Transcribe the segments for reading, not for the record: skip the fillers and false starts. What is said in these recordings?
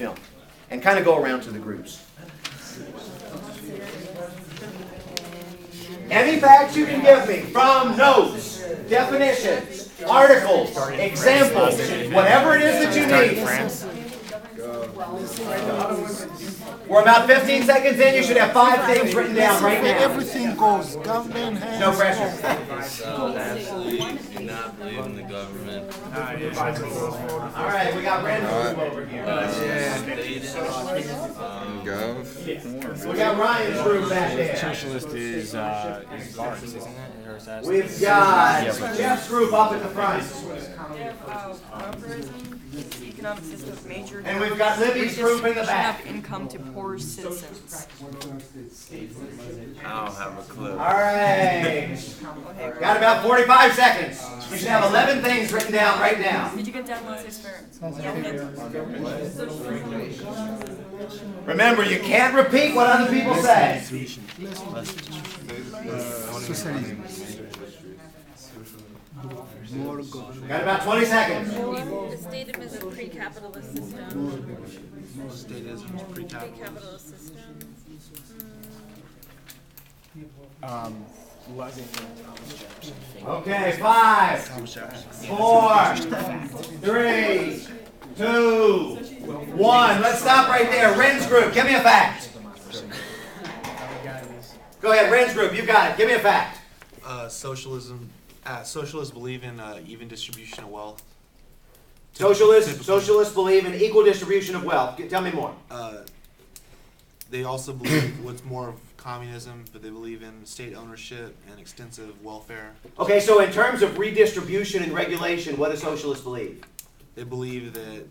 film and kind of go around to the groups. Any facts you can give me from notes, definitions, articles, examples, whatever it is that you need. We're about 15 seconds in. You should have 5 things written down right now. Everything goes. Government has... No pressure. So absolutely do not believe in the government. All right, we got Randall over here. We got Ryan's group back there. Socialist is Barnes, isn't it? Or is that We've got Jeff's group up at the front. Economic system of major And we've got Libby's group in the back. of income to poor citizens. I don't have a clue. All right. Got about 45 seconds. You should have 11 things written down right now. Did you get down laissez-faire? Remember, you can't repeat what other people say. Socialism. Got about 20 seconds. The statism is a pre-capitalist system. Statism is Pre-capitalist system. Okay, 5, 4, 3, 2, 1. Let's stop right there. Ren's group, give me a fact. Go ahead, Ren's group, you got it. Give me a fact. Socialists believe in even distribution of wealth. Socialists believe in equal distribution of wealth. Tell me more. They also believe what's more of communism, but they believe in state ownership and extensive welfare. Okay, so in terms of redistribution and regulation, what do socialists believe? They believe that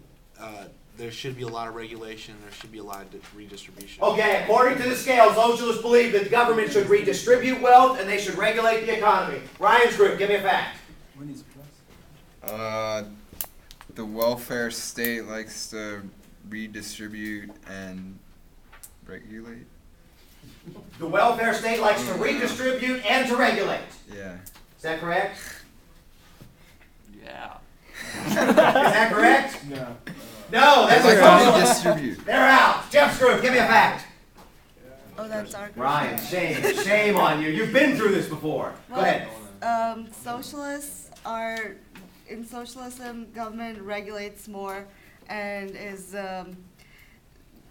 there should be a lot of regulation, there should be a lot of redistribution. Okay, according to the scale, socialists believe that the government should redistribute wealth and they should regulate the economy. Ryan's group, give me a fact. The welfare state likes to redistribute and regulate. The welfare state likes to redistribute and to regulate. Yeah. Is that correct? Yeah. Is that correct? No. No, that's They like to socialist. redistribute. They're out. Jeff's group, give me a fact. Oh, that's our group. Ryan, shame on you. You've been through this before. Go ahead. Socialists are, in socialism, government regulates more and is,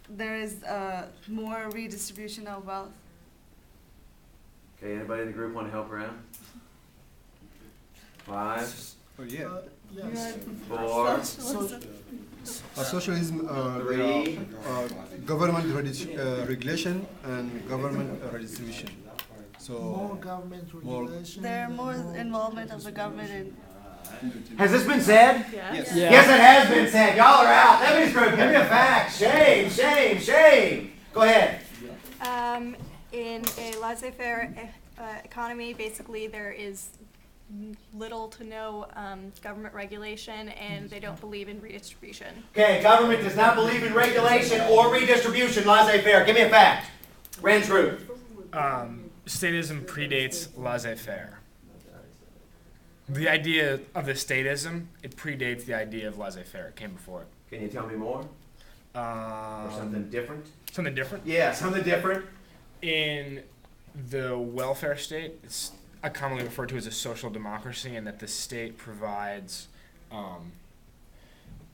there is more redistribution of wealth. Okay, anybody in the group want to help around? 5, Oh, yeah. 4, Socialism, 3. government regulation and government redistribution. So More government regulation. There are more involvement of the government in. Has this been said? yes. Yes, it has been said. Y'all are out. Libby's group, give me a fact. Shame, shame, shame. Go ahead. In a laissez-faire economy, basically there is little to no government regulation, and they don't believe in redistribution. Okay, government does not believe in regulation or redistribution. Laissez-faire. Give me a fact. Ren's group. Statism predates laissez-faire. The idea of the statism, it predates the idea of laissez-faire. It came before it. Can you tell me more? Or something different? Something different? Yeah, something different. In the welfare state, it's commonly referred to as a social democracy, and that the state provides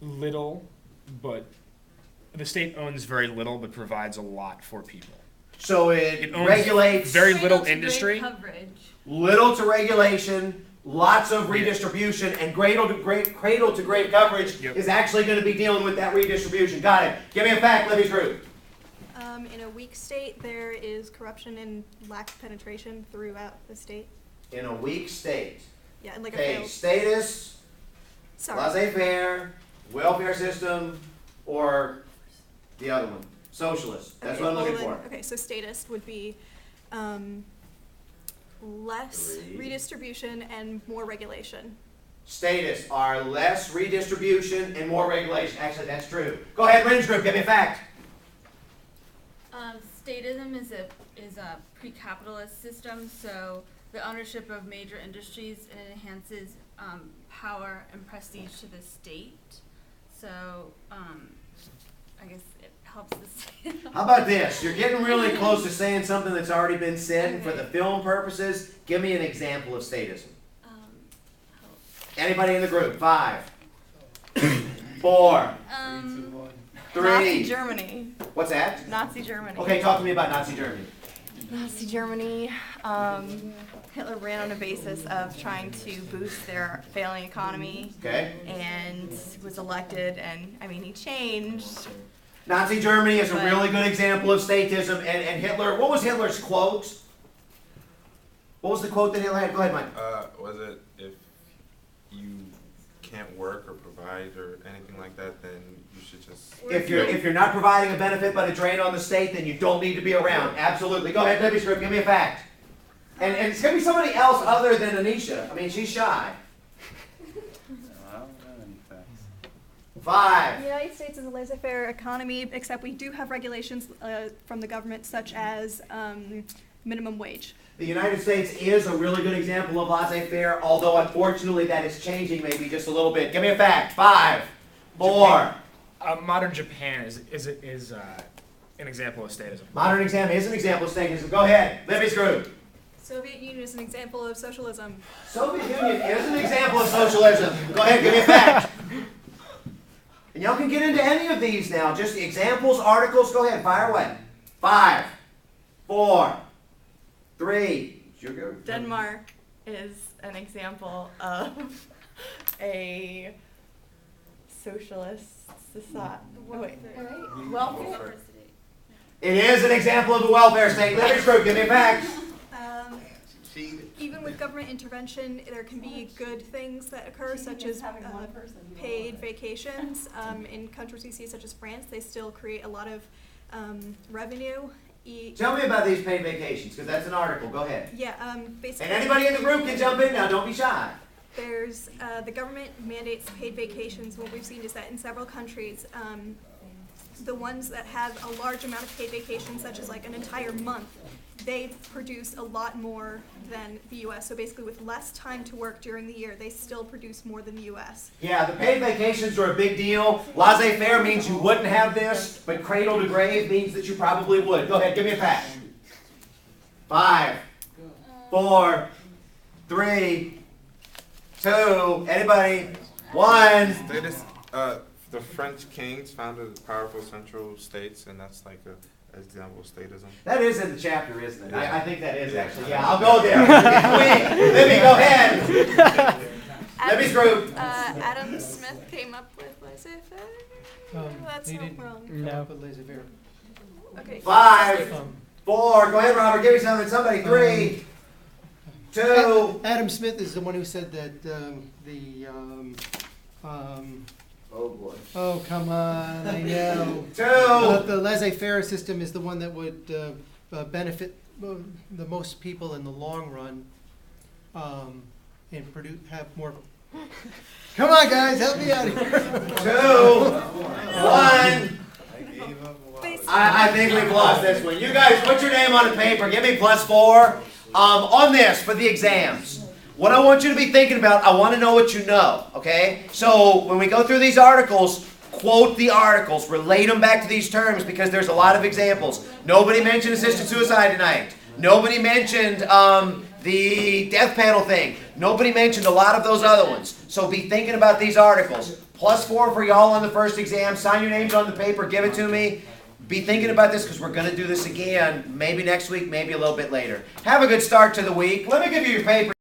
little, but the state owns very little, but provides a lot for people. So it owns regulates very little industry, little to regulation, lots of redistribution, and cradle to grave coverage is actually going to be dealing with that redistribution. Got it. Give me a fact, Libby's group. In a weak state, there is corruption and lack of penetration throughout the state. In a weak state. Yeah, and like a Okay, failed. status, Sorry. laissez-faire, welfare system, or the other one, socialist. That's what I'm looking for. Okay, so statist would be less redistribution and more regulation. Status are less redistribution and more regulation. Actually, that's true. Go ahead, Ren's group, give me a fact. Statism is a pre-capitalist system, so the ownership of major industries enhances power and prestige to the state. So I guess it helps the state. How about this? You're getting really close to saying something that's already been said, and for the film purposes, give me an example of statism. Anybody in the group? 5, 4, 3. Nazi Germany. What's that? Nazi Germany. Okay, talk to me about Nazi Germany. Nazi Germany, Hitler ran on a basis of trying to boost their failing economy. Okay. And was elected, and I mean, he changed. Nazi Germany is a really good example of statism, and Hitler, what was Hitler's quote? What was the quote that Hitler had? Go ahead, Mike. Was it, if you can't work or provide or anything like that, then you should just... If you're not providing a benefit but a drain on the state, then you don't need to be around. Absolutely. Go ahead, Libby's group, give me a fact. And it's going to be somebody else other than Anisha. I mean, she's shy. I don't know any facts. 5. The United States is a laissez-faire economy, except we do have regulations from the government, such as minimum wage. The United States is a really good example of laissez-faire, although unfortunately that is changing maybe just a little bit. Give me a fact. 5, 4. Modern Japan is an example of statism. Modern example is an example of statism. Go ahead, Libby's group. Soviet Union is an example of socialism. Soviet Union is an example of socialism. Go ahead, give me a fact. And y'all can get into any of these now. Just examples, articles. Go ahead, fire away. 5, 4, 3. Sugar. Denmark is an example of a socialist society. Welfare. It is an example of the welfare state. Libby's group, give me a fact. Even with government intervention, there can be good things that occur, such as paid vacations. In countries we see, such as France, they still create a lot of revenue. Tell me about these paid vacations, because that's an article. Go ahead. Yeah, basically. And anybody in the group can jump in now. Don't be shy. There's the government mandates paid vacations. What we've seen is that in several countries, the ones that have a large amount of paid vacations, such as like an entire month, they produce a lot more than the U.S. So basically, with less time to work during the year, they still produce more than the U.S. Yeah, the paid vacations are a big deal. Laissez-faire means you wouldn't have this, but cradle to grave means that you probably would. Go ahead, give me a fact. 5, 4, 3, 2. Anybody? 1. The French kings founded powerful central states, and that's like an example of statism. That is in the chapter, isn't it? I think that is actually. Yeah. Yeah, I'll go there. Libby, go ahead. Libby's group. Adam Smith came up with laissez-faire. That's not wrong. No, but laissez-faire. Okay. 5, 4. Go ahead, Robert. Give me something. Somebody. 3, 2. Adam Smith is the one who said that Oh boy. oh, come on, I know. 2. The laissez-faire system is the one that would benefit the most people in the long run, and have more. Come on, guys, help me out here. 2, 1. I think we've lost this one. You guys, put your name on the paper. Give me +4. On this for the exams. What I want you to be thinking about, I want to know what you know, okay? So when we go through these articles, quote the articles, relate them back to these terms because there's a lot of examples. Nobody mentioned assisted suicide tonight. Nobody mentioned the death panel thing. Nobody mentioned a lot of those other ones. So be thinking about these articles. +4 for y'all on the first exam. Sign your names on the paper, give it to me. Be thinking about this because we're going to do this again, maybe next week, maybe a little bit later. Have a good start to the week. Let me give you your paper.